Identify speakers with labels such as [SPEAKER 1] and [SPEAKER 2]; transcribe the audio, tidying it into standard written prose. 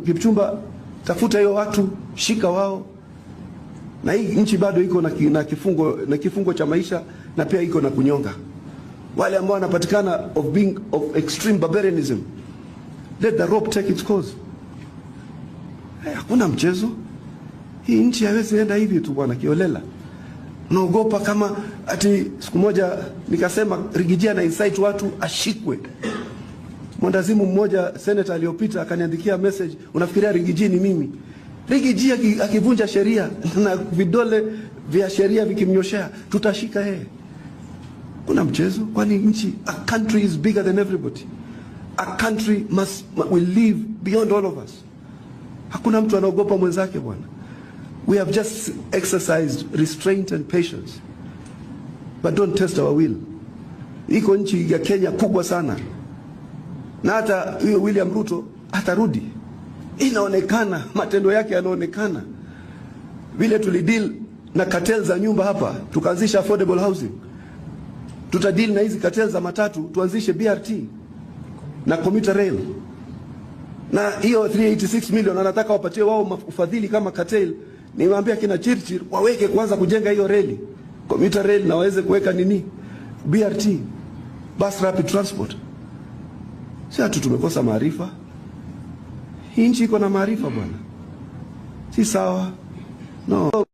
[SPEAKER 1] Kipchumba, tafuta hiyo watu, shika wao. Na hii nchi bado iko na kifungo cha maisha, na pia iko na kunyonga. Wale ambao wanapatikana of extreme barbarianism, let the rope take its course. Hakuna mchezo. Hii nchi haiwezi enda hivi tu bwana kiolela. Naogopa kama ati siku moja nikasema Rigijia na incite watu ashikwe. Mwandazimu mmoja senator aliyopita akaniandikia message, unafikiria Rigijia ni mimi? Rigijia akivunja sheria na vidole vya sheria vikimnyoshea, tutashika yeye. Kuna mchezo? Kwani nchi, a country is bigger than everybody. A country will live beyond all of us. Hakuna mtu anaogopa mwenzake bwana. We have just exercised restraint and patience, but don't test our will. Iko nchi ya Kenya kubwa sana, na hata huyo William Ruto atarudi. Inaonekana, matendo yake yanaonekana. Vile tulideal na cartel za nyumba hapa, tukaanzisha affordable housing. Tutadeal na hizi cartel za matatu, tuanzishe BRT na commuter rail. Na hiyo 386 million anataka wapatie wao ufadhili kama cartel. Niwaambia kina Chirchir waweke kwanza kujenga hiyo reli, commuter rail, na waweze kuweka nini, BRT, bus rapid transport. Si hatu tumekosa maarifa. Hii nchi iko na maarifa bwana. Si sawa. No.